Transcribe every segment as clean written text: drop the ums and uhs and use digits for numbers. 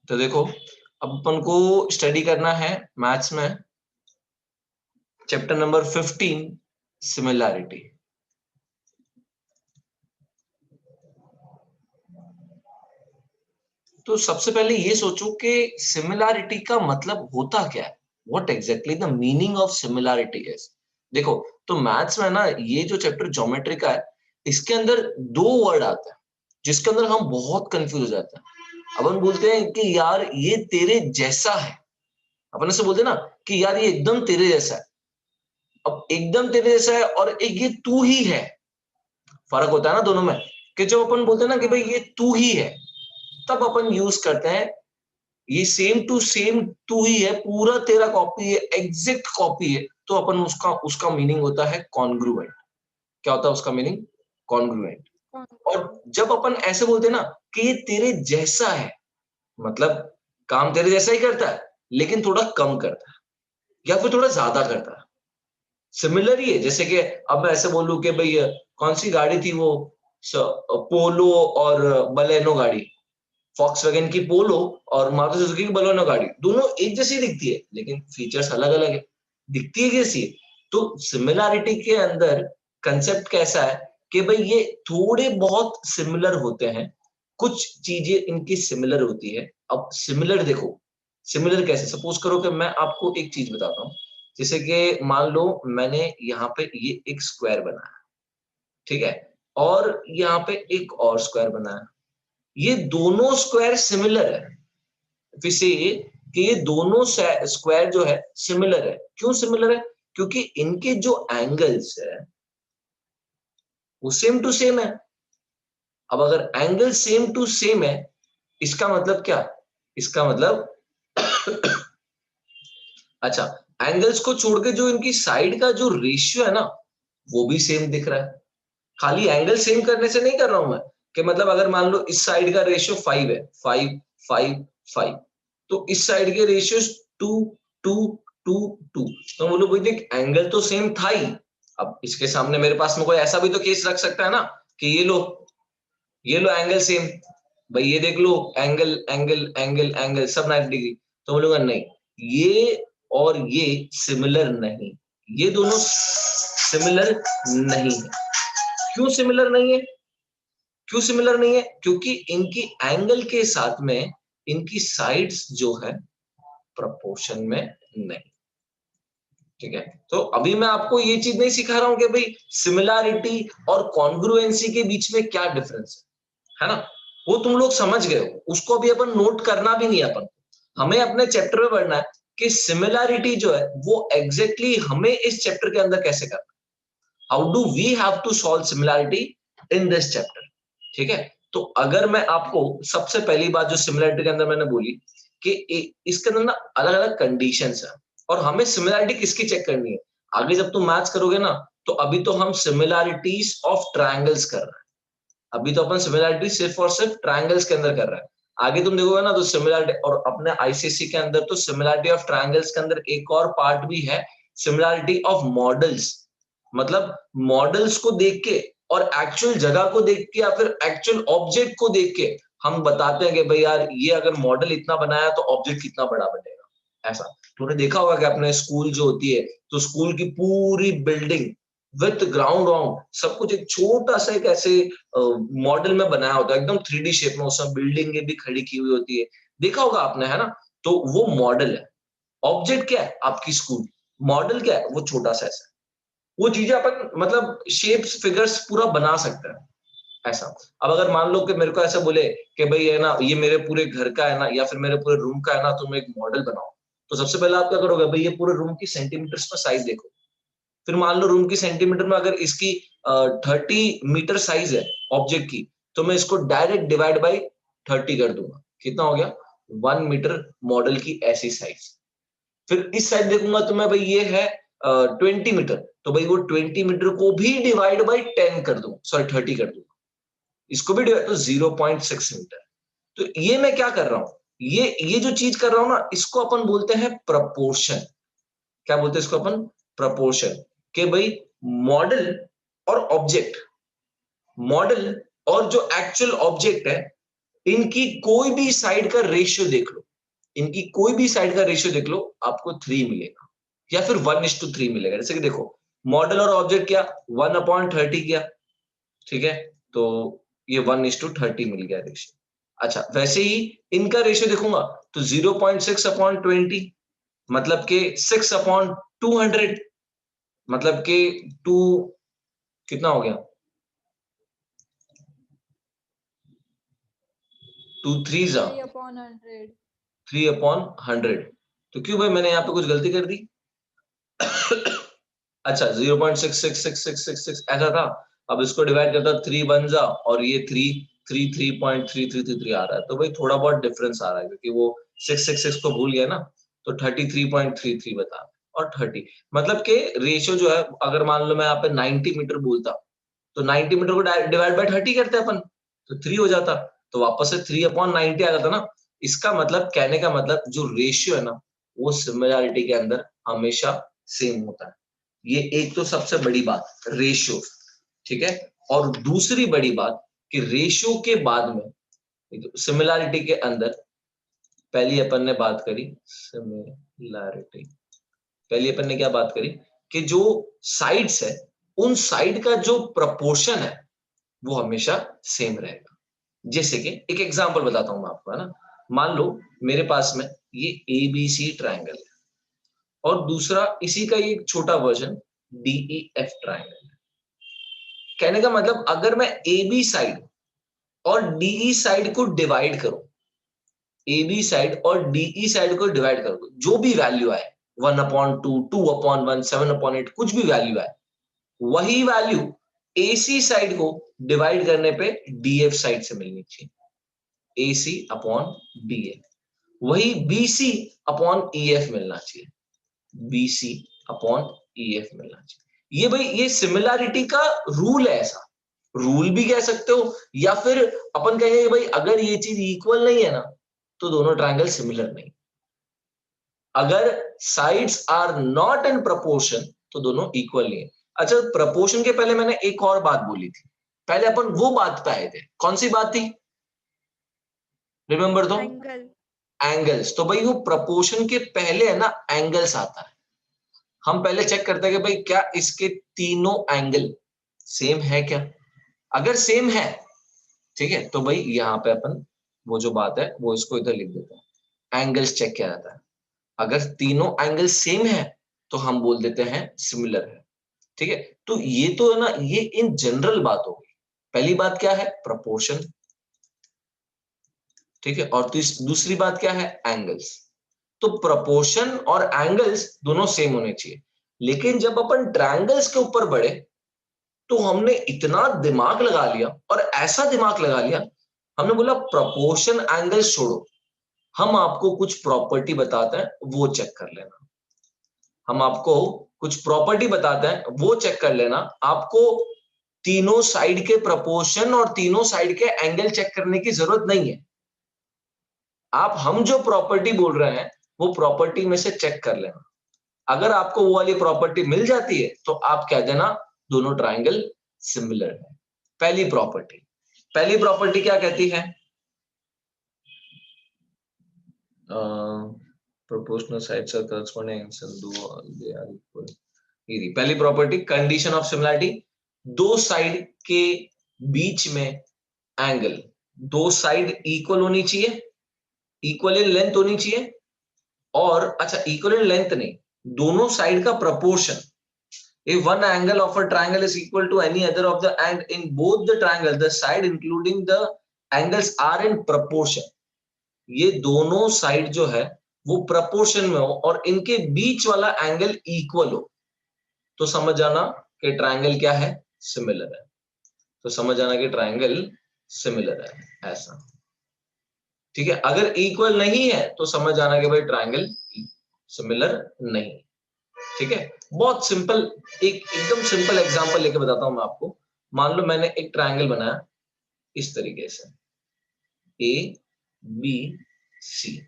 तो देखो, अब अपन को स्टडी करना है मैथ्स में चैप्टर नंबर 15 सिमिलैरिटी। तो सबसे पहले ये सोचो कि सिमिलैरिटी का मतलब होता क्या है, what exactly the meaning of similarity is. देखो, तो मैथ्स में ना ये जो चैप्टर ज्योमेट्री का है, इसके अंदर दो वर्ड आते हैं जिसके अंदर हम बहुत कंफ्यूज हो जाते हैं। अपन बोलते हैं कि यार ये तेरे जैसा है, अपन ऐसे बोलते हैं ना कि यार ये एकदम तेरे जैसा है। अब एकदम तेरे जैसा है और एक ये तू ही है, फर्क होता है ना दोनों में। कि जब अपन बोलते हैं ना कि भाई ये तू ही है, तब अपन यूज करते हैं ये सेम टू सेम तू ही है, पूरा तेरा कॉपी है, एग्जैक्ट कॉपी है, तो अपन उसका उसका मीनिंग होता है कॉन्ग्रुएंट। क्या होता है उसका मीनिंग? कॉन्ग्रुएंट। और जब अपन ऐसे बोलते हैं ना कि ये तेरे जैसा है, मतलब काम तेरे जैसा ही करता है लेकिन थोड़ा कम करता है या फिर थोड़ा ज्यादा करता है, सिमिलर ही है। जैसे कि अब मैं ऐसे बोलूं कि भाई कौन सी गाड़ी थी वो, पोलो और बलेनो गाड़ी, फॉक्सवैगन की पोलो और मारुति सुजुकी की बलेनो गाड़ी, दोनों एक जैसी दिखती है लेकिन फीचर्स अलग अलग है, दिखती है जैसी है। तो सिमिलैरिटी के अंदर कंसेप्ट कैसा है कि भाई ये थोड़े बहुत सिमिलर होते हैं, कुछ चीजें इनकी सिमिलर होती है। अब सिमिलर देखो, सिमिलर कैसे, सपोज करो कि मैं आपको एक चीज बताता हूँ। जैसे कि मान लो मैंने यहाँ पे ये एक स्क्वायर बनाया, ठीक है, और यहाँ पे एक और स्क्वायर बनाया। ये दोनों स्क्वायर सिमिलर है, फिर से कि ये दोनों स्क्वायर जो है सिमिलर है। क्यों सिमिलर है? क्योंकि इनके जो एंगल्स है वो सेम टू सेम है। अब अगर एंगल सेम टू सेम है, इसका मतलब क्या? इसका मतलब अच्छा, एंगल्स को छोड़ के जो इनकी साइड का जो रेशियो है ना, वो भी सेम दिख रहा है। खाली एंगल सेम करने से नहीं कर रहा हूं मैं, कि मतलब अगर मान लो इस साइड का रेशियो 5 है, 5 5 5, तो इस साइड के रेशियो 2 2 2 2, तो बोलो भाई देख एंगल तो सेम था ही। अब इसके सामने मेरे पास में कोई ऐसा भी तो केस रख सकता है ना कि ये लो एंगल सेम, भाई ये देख लो एंगल एंगल एंगल एंगल सब 90 डिग्री, तो बोलूंगा नहीं, ये और ये सिमिलर नहीं, ये दोनों सिमिलर नहीं है। क्यों सिमिलर नहीं है? क्यों सिमिलर नहीं है? क्योंकि इनकी एंगल के साथ में इनकी साइड्स जो है प्रोपोर्शन में नहीं। ठीक है, तो अभी मैं आपको ये चीज नहीं सिखा रहा हूं कि भाई सिमिलैरिटी और कॉन्ग्रुएंसी के बीच में क्या डिफरेंस है ना, वो तुम लोग समझ गए हो, उसको अभी अपन नोट करना भी नहीं है। अपन हमें अपने चैप्टर में पढ़ना है कि सिमिलैरिटी जो है वो एग्जैक्टली हमें इस चैप्टर के अंदर कैसे करना, how do we have to solve similarity in this chapter. ठीक है, तो अगर मैं आपको सबसे पहली बात जो सिमिलैरिटी के अंदर मैंने बोली कि इसके अंदर ना अलग अलग कंडीशंस है, और हमें सिमिलैरिटी किसकी चेक करनी है। आगे जब तुम मैथ्स करोगे ना, तो अभी तो हम सिमिलैरिटीज ऑफ ट्रायंगल्स कर रहे हैं, अभी तो अपन सिमिलैरिटी सिर्फ और सिर्फ ट्रायंगल्स के अंदर कर रहे हैं। आगे तुम देखोगे ना तो सिमिलैरिटी, और अपने आईसीएससी के अंदर तो सिमिलैरिटी ऑफ ट्रायंगल्स के अंदर एक और पार्ट भी है, सिमिलैरिटी ऑफ मॉडल्स। मतलब मॉडल्स को देख के और एक्चुअल जगह को देख के या फिर एक्चुअल ऑब्जेक्ट को देख के हम बताते हैं कि भाई यार ये अगर मॉडल इतना बनाया तो ऑब्जेक्ट कितना बड़ा बनेगा। ऐसा तुमने देखा होगा कि अपने स्कूल जो होती है, तो स्कूल की पूरी बिल्डिंग विथ ग्राउंड राउंड सब कुछ एक छोटा सा एक ऐसे मॉडल में बनाया होता है, एकदम 3D शेप में, उसमें बिल्डिंगे भी खड़ी की हुई होती है, देखा होगा आपने, है ना। तो वो मॉडल है। ऑब्जेक्ट क्या है? आपकी स्कूल। मॉडल क्या है? वो छोटा सा ऐसा, वो चीजें अपन मतलब शेप्स फिगर्स पूरा बना सकते हैं ऐसा। अब अगर मान लो कि मेरे को ऐसा बोले कि भाई है ना ये मेरे पूरे घर का है ना या फिर मेरे पूरे रूम का है ना, तुम एक मॉडल बनाओ, तो सबसे पहले आप क्या करोगे, भाई ये पूरे रूम की सेंटीमीटर्स में साइज देखो। फिर मान लो रूम की सेंटीमीटर में अगर इसकी 30 मीटर साइज है ऑब्जेक्ट की, तो मैं इसको डायरेक्ट डिवाइड बाई 30 कर दूंगा, कितना हो गया 1 मीटर मॉडल की ऐसी साइज। फिर इस साइड देखूंगा तो मैं भाई ये है 20 मीटर, तो भाई वो 20 मीटर को भी डिवाइड बाई 10 कर दूं, सॉरी 30 कर दूंगा, इसको भी डिवाइड, तो 0.6 मीटर। तो ये मैं क्या कर रहा हूं, ये जो चीज कर रहा हूं ना, इसको अपन बोलते हैं प्रपोर्शन। क्या बोलते हैं इसको अपन? प्रपोर्शन। कि भाई मॉडल और ऑब्जेक्ट, मॉडल और जो एक्चुअल ऑब्जेक्ट है इनकी कोई भी साइड का रेशियो देख लो, इनकी कोई भी साइड का रेशियो देख लो, आपको 3 मिलेगा या फिर 1:3 मिलेगा। जैसे कि देखो, मॉडल और ऑब्जेक्ट क्या, 1/30 क्या, ठीक है, तो ये 1:30 मिल गया रेशियो। अच्छा, वैसे ही इनका रेशियो देखूंगा तो 0.6/20, मतलब के 6/200, मतलब के 2 कितना हो गया, 2 3 3/100। 3/100। तो क्यों भाई, मैंने यहाँ पे कुछ गलती कर दी? अच्छा, 0.666666 ऐसा था। अब इसको डिवाइड करता 3 1 जा, और ये 3.3333 आ रहा है, तो भाई थोड़ा बहुत डिफरेंस आ रहा है, क्योंकि वो 666 को भूल गया ना, तो 33.33 बता रहा है। और 30 मतलब के रेशियो जो है, अगर मान लो मैं यहाँ पे 90 मीटर बोलता, तो 90 मीटर को डिवाइड बाय 30 करते हैं अपन, तो 3 हो जाता, तो वापस से 3/90 आ जाता ना। इसका मतलब, कहने का मतलब, जो रेशियो है ना, वो सिमिलैरिटी के अंदर हमेशा सेम होता है। ये एक तो सबसे बड़ी बात, रेशियो, ठीक है। और दूसरी बड़ी बात कि रेशियो के बाद में सिमिलैरिटी के अंदर, पहली अपन ने बात करी सिमिलैरिटी, पहली अपन ने क्या बात करी कि जो साइड्स है, उन साइड का जो प्रपोर्शन है वो हमेशा सेम रहेगा। जैसे कि एक एग्जांपल बताता हूं मैं आपको, है ना। मान लो मेरे पास में ये एबीसी ट्रायंगल है, और दूसरा इसी का ये एक छोटा वर्जन डीईएफ ट्रायंगल है। कहने का मतलब, अगर मैं ए बी साइड और डीई साइड को डिवाइड करूं, ए बी साइड और डीई साइड को डिवाइड करूं, जो भी वैल्यू आए, 1/2, 2/1, 7/8, कुछ भी वैल्यू आए, वही वैल्यू एसी साइड को डिवाइड करने पे डीएफ साइड से मिलनी चाहिए, एसी अपॉन डीएफ। वही बीसी अपॉन ईएफ मिलना चाहिए, बीसी अपॉन ईएफ मिलना चाहिए। ये भाई, ये सिमिलैरिटी का रूल है, ऐसा रूल भी कह सकते हो, या फिर अपन कहेंगे भाई, अगर ये चीज इक्वल नहीं है ना, तो दोनों ट्रायंगल सिमिलर नहीं। अगर sides are not in proportion, तो दोनों इक्वल नहीं है। अच्छा, प्रपोर्शन के पहले मैंने एक और बात बोली थी, पहले अपन वो बात पे आए थे, कौन सी बात थी, रिमेंबर दो? एंगल। एंगल्स। तो भाई वो प्रपोर्शन के पहले है ना, एंगल्स आता है। हम पहले चेक करते हैं कि भाई क्या इसके तीनों एंगल सेम है क्या। अगर सेम है, ठीक है, तो भाई यहाँ पे अपन वो जो बात है वो इसको इधर लिख देते हैं, एंगल्स चेक किया जाता है। अगर तीनों एंगल सेम है तो हम बोल देते हैं सिमिलर है, ठीक है। तो ये तो है ना, ये इन जनरल बात हो गई। पहली बात क्या है, प्रपोर्शन, ठीक है। और दूसरी बात क्या है, एंगल्स। तो प्रपोर्शन और एंगल्स दोनों सेम होने चाहिए। लेकिन जब अपन ट्रायंगल्स के ऊपर बढ़े, तो हमने इतना दिमाग लगा लिया, और ऐसा दिमाग लगा लिया, हमने बोला प्रपोर्शन एंगल्स छोड़ो, हम आपको कुछ प्रॉपर्टी बताते हैं, वो चेक कर लेना। हम आपको कुछ प्रॉपर्टी बताते हैं, वो चेक कर लेना। आपको तीनों साइड के प्रपोर्शन और तीनों साइड के एंगल चेक करने की जरूरत नहीं है। आप हम जो प्रॉपर्टी बोल रहे हैं, वो प्रॉपर्टी में से चेक कर लेना। अगर आपको वो वाली प्रॉपर्टी मिल जाती है, तो आप कह देना दोनों ट्रायंगल सिमिलर है। पहली प्रॉपर्टी, पहली प्रॉपर्टी क्या कहती है, proportional sides are corresponding angles they are equal. ये पहली प्रॉपर्टी, कंडीशन ऑफ सिमिलरिटी, दो साइड के बीच में एंगल, दो साइड इक्वल होनी चाहिए, इक्वल इन लेंथ होनी चाहिए। और अच्छा, इक्वल इन लेंथ नहीं, दोनों साइड का proportion. If one angle of a triangle is equal to any other of the, and in both the triangle the side including the angles are in proportion, ये दोनों side जो है वो proportion में हो और इनके बीच वाला एंगल इक्वल हो, तो समझ जाना कि ट्रायंगल क्या है, सिमिलर है। तो समझ जाना कि ट्रायंगल सिमिलर है, ऐसा, ठीक है। अगर इक्वल नहीं है तो समझ जाना कि भाई ट्रायंगल सिमिलर नहीं, ठीक है। बहुत सिंपल, एक एकदम सिंपल एग्जांपल लेके बताता हूं मैं आपको। मान लो मैंने एक ट्रायंगल बनाया इस तरीके से, ए बी सी।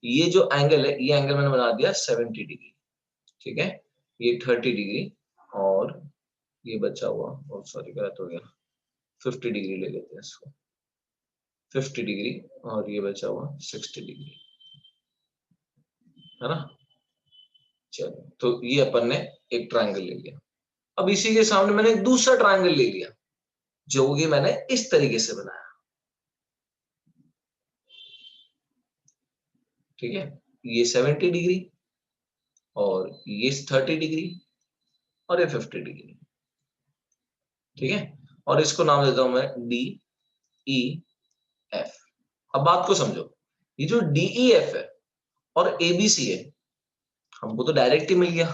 ये जो एंगल है, ये एंगल मैंने बना दिया 70 डिग्री, ठीक है। ये 30 डिग्री, और ये बचा हुआ, और सॉरी गलत हो गया, 50 डिग्री ले लेते हैं इसको, 50 डिग्री और ये बचा हुआ 60 डिग्री, है ना। चलो, तो ये अपन ने एक ट्रायंगल ले लिया। अब इसी के सामने मैंने एक दूसरा ट्रायंगल ले लिया जो कि मैंने इस तरीके से बनाया, ठीक है। ये 70 डिग्री और ये 30 डिग्री और ये 50 डिग्री, ठीक है। और इसको नाम देता हूं मैं डी ई एफ। अब बात को समझो, ये जो डी ई एफ है और एबीसी है, हमको तो डायरेक्ट ही मिल गया,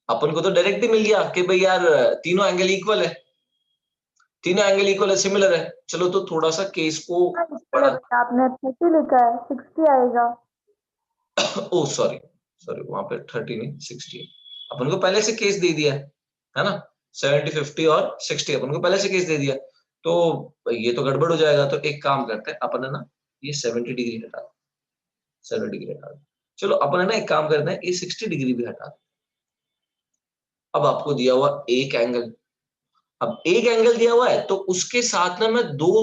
अपन को तो डायरेक्ट ही मिल गया कि भाई यार तीनों एंगल इक्वल है, तीनों एंगल इक्वल है, सिमिलर है। चलो तो थोड़ा सा केस को पढ़ा, आपने 30 लिखा है, 60 आएगा। ओ सॉरी सॉरी, वहां पे 30 नहीं 60, अपन को पहले से केस दे दिया है ना, 70 50 और 60 अपन को पहले से केस दे दिया, तो ये तो गड़बड़ हो जाएगा। तो एक काम करते हैं अपन, है ना, ये 70 डिग्री हटा दो, 70 डिग्री हटा दो। चलो अपन, है ना, एक काम करते हैं, ये 60 डिग्री भी हटा दो। अब आपको दिया हुआ एक एंगल, अब एक एंगल दिया हुआ है तो उसके साथ ना मैं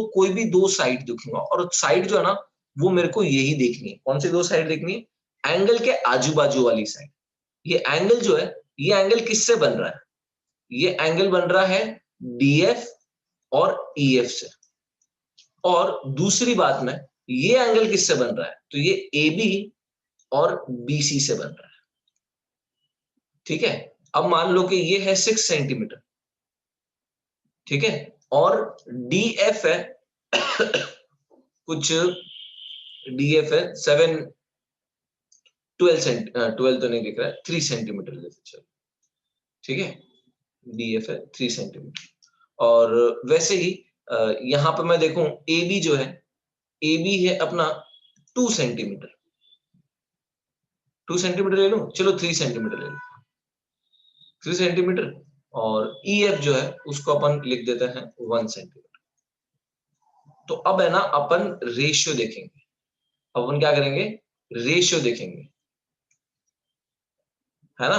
कोई भी दो साइड देखूंगा, और साइड जो है ना वो मेरे को यही देखनी है। कौन सी दो साइड देखनी है? एंगल के आजू बाजू वाली साइड। ये एंगल जो है, ये एंगल किससे बन रहा है? ये एंगल बन रहा है डीएफ और ईएफ से। और दूसरी बात में, ये एंगल किससे बन रहा है? तो ये एबी और बीसी से बन रहा है, ठीक है। अब मान लो कि ये है 6 सेंटीमीटर, ठीक है, और डीएफ है कुछ, डीएफ है 12 तो नहीं दिख रहा है, 3 सेंटीमीटर जैसे, चलो ठीक है, डीएफ है 3 सेंटीमीटर। और वैसे ही यहां पे मैं देखूं ए बी जो है, ए बी है अपना 2 सेंटीमीटर, 2 सेंटीमीटर ले लूं, चलो 3 सेंटीमीटर ले लूं, 3 सेंटीमीटर। और ई एफ जो है उसको अपन लिख देते हैं 1 सेंटीमीटर। तो अब है ना अपन रेशियो देखेंगे, अपन क्या करेंगे? रेशियो देखेंगे, है ना।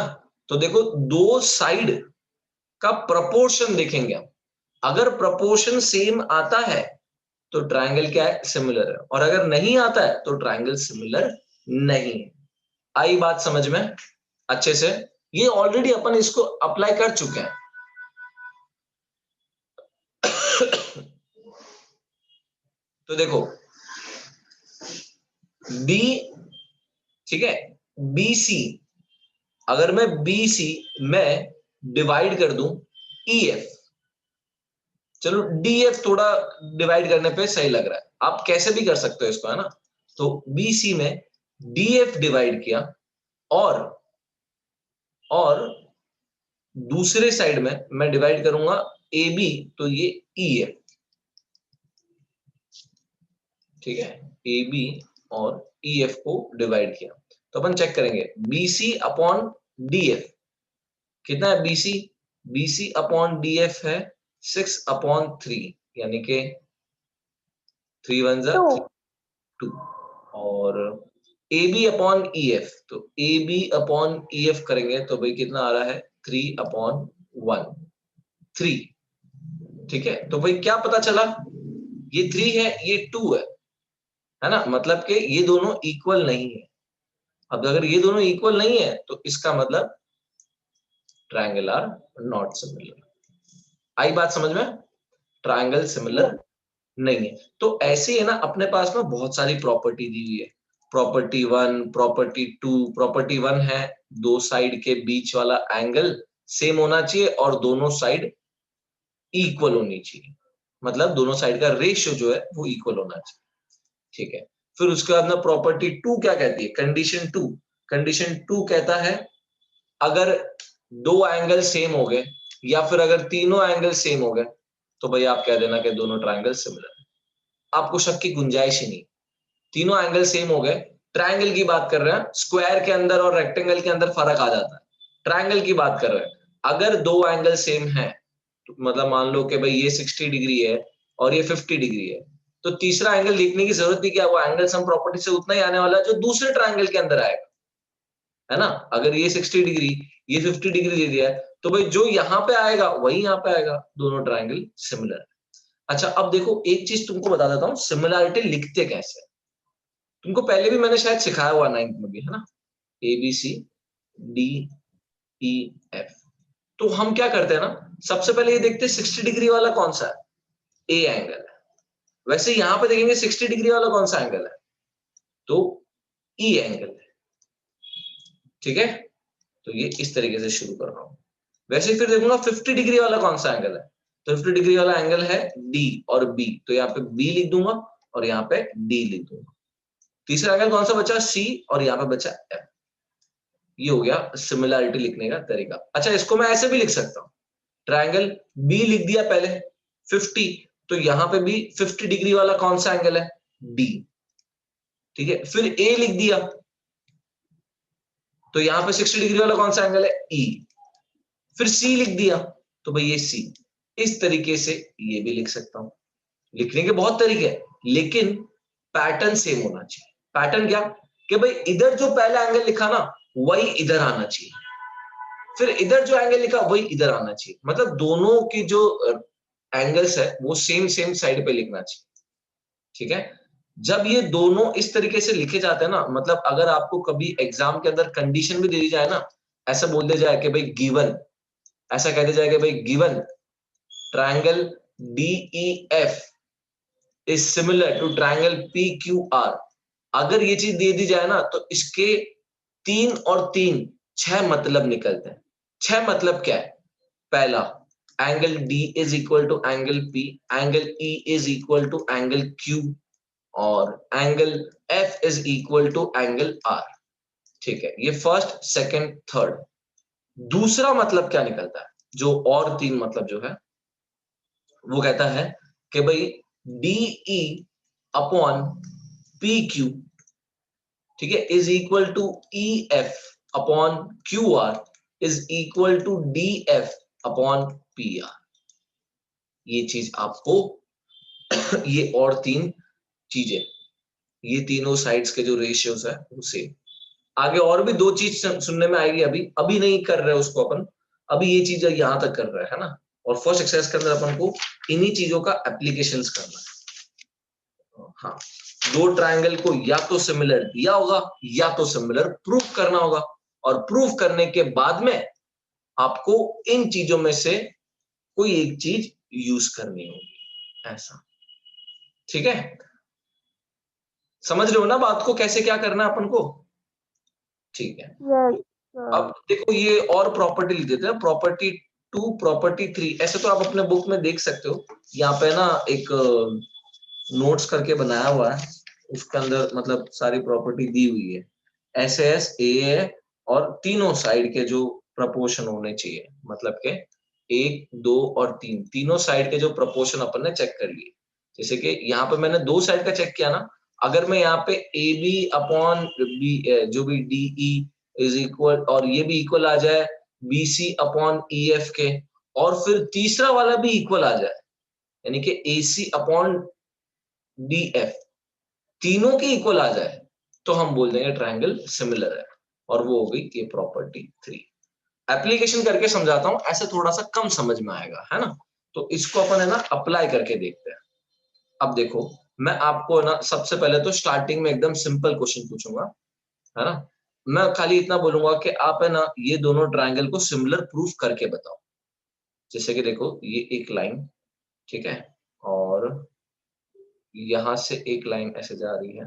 तो देखो, दो साइड का प्रपोर्शन देखेंगे हम। अगर प्रपोर्शन सेम आता है तो ट्रायंगल क्या है? सिमिलर है। और अगर नहीं आता है तो ट्रायंगल सिमिलर नहीं है। आई बात समझ में अच्छे से? ये ऑलरेडी अपन इसको अप्लाई कर चुके हैं। तो देखो, बी, ठीक है, बीसी, अगर मैं बीसी में डिवाइड कर दूं ईएफ, चलो डीएफ थोड़ा डिवाइड करने पे सही लग रहा है, आप कैसे भी कर सकते हो इसको, है ना। तो बीसी में डीएफ डिवाइड किया, और दूसरे साइड में मैं डिवाइड करूंगा ए बी, तो ये ई है, ठीक है, ए बी और ई एफ को डिवाइड किया। तो अपन चेक करेंगे बीसी अपॉन डी एफ कितना है? BC, BC upon D F है 6/3, यानी कि 3 1 जा 2। और A B upon E F, तो A B upon E F करेंगे तो भाई कितना आ रहा है? 3/1, 3, ठीक है। तो भाई क्या पता चला? ये 3 है, ये 2 है ना, मतलब कि ये दोनों इक्वल नहीं है। अब अगर ये दोनों इक्वल नहीं है तो इसका मतलब ट्रायंगल आर नॉट सिमिलर। आई बात समझ में? ट्रायंगल सिमिलर नहीं है। तो ऐसे ही है ना, अपने पास में बहुत सारी प्रॉपर्टी दी हुई है। प्रॉपर्टी 1, प्रॉपर्टी 2, प्रॉपर्टी 1 है दो साइड के बीच वाला एंगल सेम होना चाहिए और दोनों साइड इक्वल होनी चाहिए, मतलब दोनों साइड का रेशियो जो है वो इक्वल होना चाहिए, ठीक है। फिर उसके बाद में प्रॉपर्टी 2 क्या कहती है? कंडीशन 2, कंडीशन 2 कहता है अगर दो एंगल सेम हो गए या फिर अगर तीनों एंगल सेम हो गए तो भाई आप कह देना कि दोनों ट्रायंगल सिमिलर है। आपको शक की गुंजाइश ही नहीं, तीनों एंगल सेम हो गए। ट्रायंगल की बात कर रहे हैं, स्क्वायर के अंदर और रेक्टेंगल के अंदर फर्क आ जाता है। ट्रायंगल की बात कर रहे हैं, अगर दो एंगल सेम है तो मतलब मान लो कि भाई ये 60 डिग्री है और ये 50 डिग्री है, तो तीसरा एंगल देखने की जरूरत नहीं, क्या वो एंगल सम प्रॉपर्टी से उतना ही आने वाला है जो दूसरे ट्रायंगल के अंदर आएगा, है ना। अगर ये 60 डिग्री, ये 50 डिग्री दे दिया है तो भाई जो यहां पे आएगा वही यहां पे आएगा, दोनों ट्रायंगल सिमिलर है। अच्छा अब देखो एक चीज तुमको बता देता हूँ, सिमिलैरिटी लिखते कैसे। तुमको पहले भी मैंने शायद सिखाया हुआ 9th में भी, है ना, ABCDEF। तो हम क्या करते हैं ना, सबसे पहले ये देखते हैं 60 डिग्री वाला कौन सा है, ए एंगल है। वैसे यहां पे देखेंगे 60 डिग्री वाला कौन सा एंगल है, तो ई एंगल है। ठीक है, तो ये इस तरीके से शुरू कर रहा हूं। वैसे फिर देखूंगा 50 डिग्री वाला कौन सा एंगल है, तो 50 डिग्री वाला एंगल है डी और बी, तो यहाँ पे बी लिख दूंगा और यहाँ पे डी लिख दूंगा। तीसरा एंगल कौन सा बचा, सी, और यहाँ पे बचा एफ। ये हो गया सिमिलैरिटी लिखने का तरीका। अच्छा इसको मैं ऐसे भी लिख सकता हूँ, ट्रायंगल बी लिख दिया पहले 50, तो यहां पे भी 50 डिग्री वाला कौन सा एंगल है, डी। ठीक है, फिर ए लिख दिया, तो यहां पे 60 डिग्री वाला कौन सा एंगल है, ई। फिर सी लिख दिया, तो भाई ये सी। इस तरीके से ये भी लिख सकता हूं। लिखने के बहुत तरीके हैं, लेकिन पैटर्न सेम होना चाहिए। पैटर्न क्या, कि भाई इधर जो पहला एंगल लिखा ना वही इधर आना चाहिए, फिर इधर जो एंगल लिखा वही इधर आना चाहिए। मतलब दोनों की जो एंगल्स है वो सेम सेम साइड पे लिखना चाहिए। ठीक है, जब ये दोनों इस तरीके से लिखे जाते हैं ना, मतलब अगर आपको कभी एग्जाम के अंदर कंडीशन भी दे दी जाए ना, ऐसा बोल दिया जाए कि भाई गिवन, ऐसा कह दिया जाए कि भाई given triangle DEF is similar to triangle PQR, अगर ये चीज दे दी जाए ना तो इसके 3 और 3 6 मतलब निकलते हैं। 6 मतलब क्या है, पहला angle D is equal to angle P, angle E is equal to angle Q, और angle F is equal to angle R। ठीक है, ये फर्स्ट सेकंड थर्ड। दूसरा मतलब क्या निकलता है, जो और 3 मतलब जो है वो कहता है कि भाई DE अपॉन PQ, ठीक है, is equal to EF upon QR is equal to DF upon PR। ये चीज आपको ये और 3 चीजें, ये तीनों साइड्स के जो रेशियोज है वो सेम। आगे और भी 2 चीज सुनने में आएगी, अभी अभी नहीं कर रहे उसको अपन, अभी ये चीज यहां तक कर रहे हैं ना, और फर्स्ट एक्सरसाइज के अंदर अपन को इन्हीं चीजों का एप्लीकेशंस करना है। हाँ, 2 ट्रायंगल को या तो सिमिलर दिया होगा या तो सिमिलर प्रूफ करना होगा, और प्रूफ करने के बाद में आपको इन चीजों में से कोई एक चीज यूज करनी होगी, ऐसा। ठीक है, समझ रहे हो ना बात को, कैसे क्या करना है अपन को। ठीक है, Yes, अब देखो ये और प्रॉपर्टी लिख देते हैं, प्रॉपर्टी 2 प्रॉपर्टी 3। ऐसे तो आप अपने बुक में देख सकते हो, यहाँ पे ना एक नोट्स करके बनाया हुआ है, उसके अंदर मतलब सारी प्रॉपर्टी दी हुई है, SS A और तीनों साइड के जो प्रपोर्शन होने चाहिए, मतलब के 1 2 और 3 तीनों साइड के जो प्रपोर्शन अपन ने चेक कर लिए। जैसे कि यहाँ पे मैंने 2 साइड का चेक किया ना, अगर मैं यहाँ पे AB अपॉन बी, जो भी DE इज इक्वल, और ये भी इक्वल आ जाए BC अपॉन EF के, और फिर तीसरा वाला भी इक्वल आ जाए, यानी कि AC अपॉन DF, तीनों के इक्वल आ जाए, तो हम बोल देंगे ट्रायंगल सिमिलर है, और वो हो गई ये प्रॉपर्टी 3। एप्लीकेशन करके समझाता हूं, ऐसे थोड़ा सा कम समझ में आएगा, है ना। तो इसको अपन है ना अप्लाई करके देखते हैं। अब देखो, मैं आपको ना सबसे पहले तो स्टार्टिंग में एकदम सिंपल क्वेश्चन पूछूंगा, है ना। मैं खाली इतना बोलूंगा कि आप है ना ये दोनों ट्रायंगल को सिमिलर प्रूफ करके बताओ। जैसे कि देखो ये एक लाइन, ठीक है, और यहां से एक लाइन ऐसे जा रही है,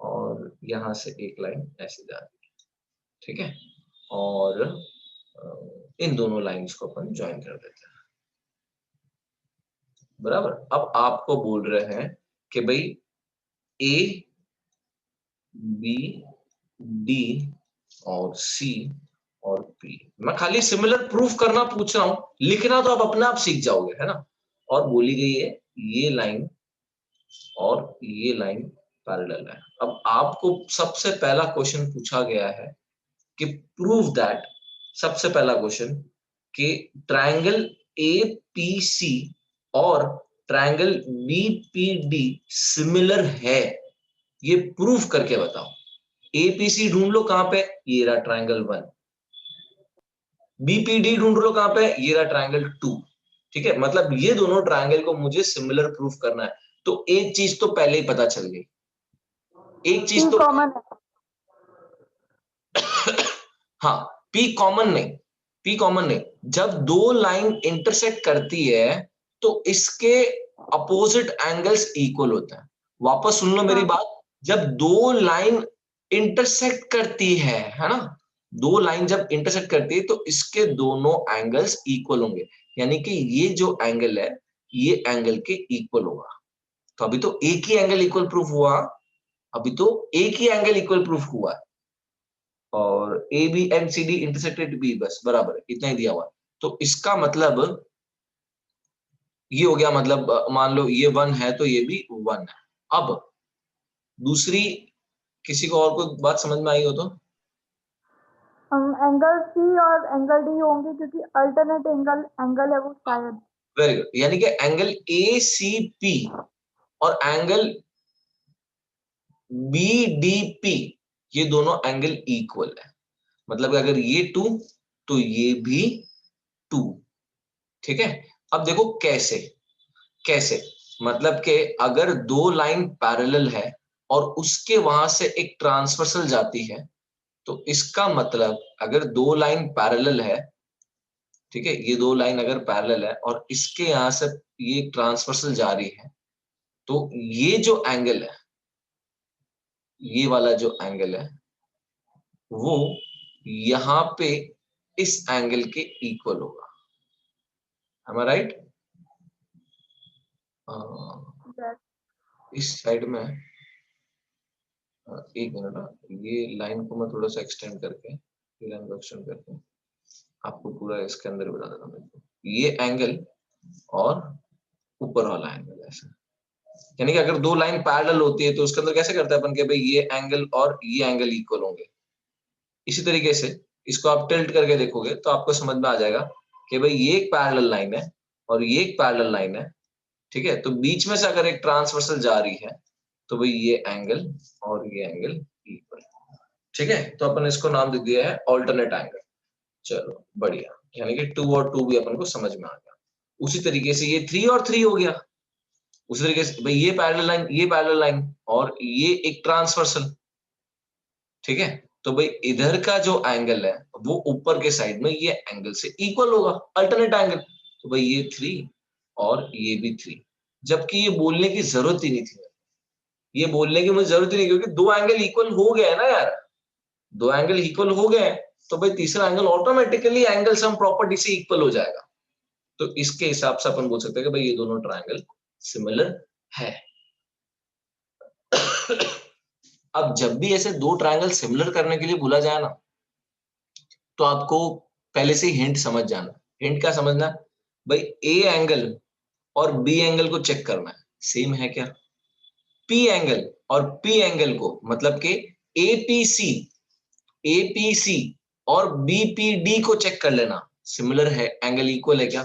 और यहां से एक लाइन ऐसे जा रही है, ठीक है, और इन दोनों लाइंस को अपन ज्वाइन कर देते हैं, बराबर। अब आपको बोल रहे हैं कि भाई A B D और C और P, मैं खाली सिमिलर प्रूफ करना पूछ रहा हूं, लिखना तो आप अपने आप सीख जाओगे, है ना। और बोली गई है ये लाइन और ये लाइन पैरेलल है। अब आपको सबसे पहला क्वेश्चन पूछा गया है कि प्रूव दैट, सबसे पहला क्वेश्चन कि ट्रायंगल APC और ट्रायंगल BPD सिमिलर है, ये प्रूफ करके बताओ। APC ढूंढ लो कहां पे, ये रहा ट्रायंगल 1। BPD ढूंढ लो कहां पे, ये रहा ट्रायंगल 2। ठीक है, मतलब ये दोनों ट्रायंगल को मुझे सिमिलर प्रूफ करना है। तो एक चीज तो पहले ही पता चल गई, एक चीज P तो कॉमन है। हाँ, P कॉमन नहीं, P कॉमन नहीं। जब दो लाइन इंटरसेक्ट करती है तो इसके अपोजिट एंगल्स इक्वल होते हैं। वापस सुन लो मेरी हाँ बात, जब दो लाइन इंटरसेक्ट करती है ना, दो लाइन जब इंटरसेक्ट करती है तो इसके दोनों एंगल्स इक्वल होंगे, यानी कि ये जो एंगल है ये एंगल के इक्वल होगा। तो अभी तो एक ही एंगल इक्वल प्रूफ हुआ, अभी तो एक ही एंगल इक्वल प्रूफ हुआ है, और A B and C D intersected B, बस बराबर इतना ही दिया हुआ है। तो इसका मतलब ये हो गया, मतलब मान लो ये 1 है तो ये भी 1 है। अब दूसरी, किसी को और कोई बात समझ में आई हो तो? एंगल C और एंगल D होंगे क्योंकि अल्टरनेट एंगल है वो शायद। वेरी गुड, यानी कि एंगल ए सी पी और एंगल बी डी पी, ये दोनों एंगल इक्वल है। मतलब अगर ये 2 तो ये भी 2। ठीक है, अब देखो कैसे, कैसे मतलब कि अगर दो लाइन पैरेलल है और उसके वहां से एक ट्रांसवर्सल जाती है, तो इसका मतलब अगर दो लाइन पैरेलल है, ठीक है, ये दो लाइन अगर पैरेलल है और इसके यहां से ये ट्रांसवर्सल जा रही है, तो ये जो एंगल है, ये वाला जो एंगल है वो यहां पे इस एंगल के इक्वल होगा। am I right? Yes. इस साइड में एक मिनट, ये लाइन को मैं थोड़ा सा एक्सटेंड करके, ये लाइन को एक्सटेंड करके आपको पूरा इसके अंदर बता देता हूँ। ये एंगल और ऊपर वाला एंगल ऐसा, यानी कि अगर दो लाइन पैरेलल होती है तो उसके अंदर कैसे करते हैं अपन के भाई ये एंगल और ये एंगल इक्वल होंगे। इसी तरीके से इसको आप टिल्ट करके देखोगे तो आपको समझ में आ जाएगा कि भाई ये एक पैरेलल लाइन है और ये एक पैरेलल लाइन है, ठीक है, तो बीच में से अगर एक ट्रांसवर्सल जा रही है तो भाई ये एंगल और ये एंगल इक्वल। ठीक है, तो अपन इसको नाम दे दिया है ऑल्टरनेट एंगल। चलो बढ़िया, यानी कि 2 और 2 भी अपन को समझ में आ गया। उसी तरीके से ये 3 और 3 हो गया। उसी तरीके से भाई ये पैरेलल लाइन, ये पैरेलल लाइन और ये एक ट्रांसवर्सल, ठीक है, तो भाई इधर का जो एंगल है वो ऊपर के साइड में ये एंगल से इक्वल होगा, अल्टरनेट एंगल। तो भाई ये 3 और ये भी 3, जबकि ये बोलने की जरूरत ही नहीं थी, ये बोलने की मुझे जरूरत ही नहीं, क्योंकि दो एंगल इक्वल हो गए है ना यार, दो एंगल इक्वल हो गए हैं, तो भाई तीसरा angle automatically angle sum property से इक्वल हो जाएगा। तो इसके हिसाब से अपन बोल सकते हैं कि भाई ये दोनों ट्रायंगल सिमिलर है। अब जब भी ऐसे दो ट्रायंगल सिमिलर करने के लिए बोला जाए ना, तो आपको पहले से ही हिंट समझ जाना। हिंट क्या समझना? भाई ए एंगल और बी एंगल को चेक करना है सेम है क्या। पी एंगल और पी एंगल को, मतलब कि एपीसी, एपीसी और बीपीडी को चेक कर लेना सिमिलर है, एंगल इक्वल है क्या।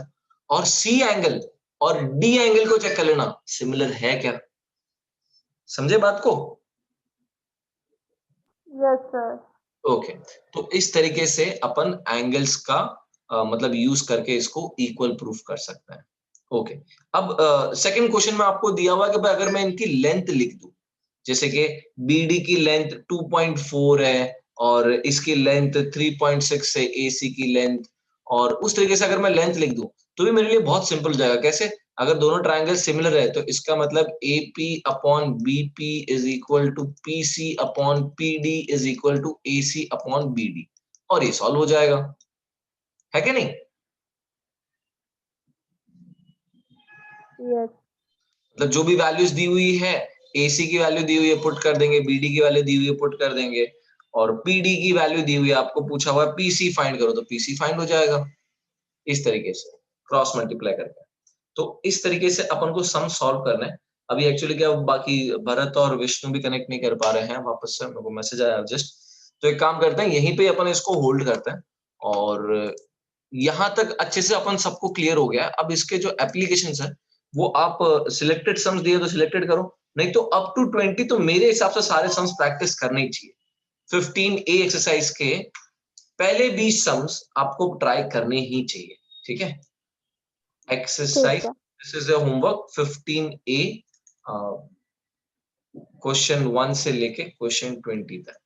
और सी एंगल और डी एंगल को चेक कर लेना सिमिलर है क्या। समझे बात को? Yes, sir. ओके, तो इस तरीके से अपन एंगल्स का मतलब यूज करके इसको इक्वल प्रूफ कर सकते हैं। ओके, अब सेकंड क्वेश्चन में आपको दिया हुआ है कि भाई अगर मैं इनकी लेंथ लिख दूं, जैसे कि बीडी की लेंथ 2.4 है और इसकी लेंथ 3.6 है, एसी की लेंथ, और उस तरीके से अगर मैं लेंथ लिख दूं तो भी मेरे लिए बहुत सिंपल हो जाएगा। कैसे? अगर दोनों ट्रायंगल सिमिलर है तो इसका मतलब AP upon BP is equal to PC upon PD is equal to AC upon BD, और ये सॉल्व हो जाएगा, है कि नहीं? Yes. मतलब जो भी वैल्यूज दी हुई है, AC की वैल्यू दी हुई है पुट कर देंगे, BD की वैल्यू दी हुई है पुट कर देंगे, और PD की वैल्यू दी हुई है, आपको पूछा हुआ है PC फाइंड करो तो PC फाइंड हो जाएगा। इस तरीके से क्रॉस मल्टीप्लाई करके, तो इस तरीके से अपन को सम सॉल्व करना है। अभी एक्चुअली क्या बाकी भरत और विष्णु भी कनेक्ट नहीं कर पा रहे हैं, वापस से मेरे को मैसेज आया जस्ट, तो एक काम करते हैं यहीं पे अपन इसको होल्ड करते हैं, और यहां तक अच्छे से अपन सबको क्लियर हो गया है। अब इसके जो एप्लीकेशंस है वो आप सिलेक्टेड सम्स दिए तो सिलेक्टेड करो, नहीं तो अप टू 20 तो मेरे हिसाब से सारे सम्स प्रैक्टिस करने ही चाहिए। 15A एक्सरसाइज के पहले 20 सम्स आपको ट्राई करने ही चाहिए, ठीक है। एक्सरसाइज, ठीक है। This is a homework 15A, question 1 से लेके क्वेश्चन 20 तक।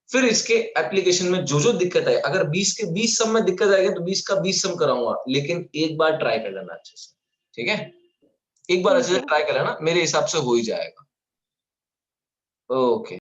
फिर इसके एप्लीकेशन में जो जो दिक्कत है, अगर 20 के 20 सम में दिक्कत आएगी तो 20 का 20 सम कराऊंगा, लेकिन एक बार ट्राई कर लेना अच्छे से, ठीक है? एक बार अच्छे ठीक से है। ट्राई कर लेना, मेरे हिसाब से हो ही जाएगा। ओके।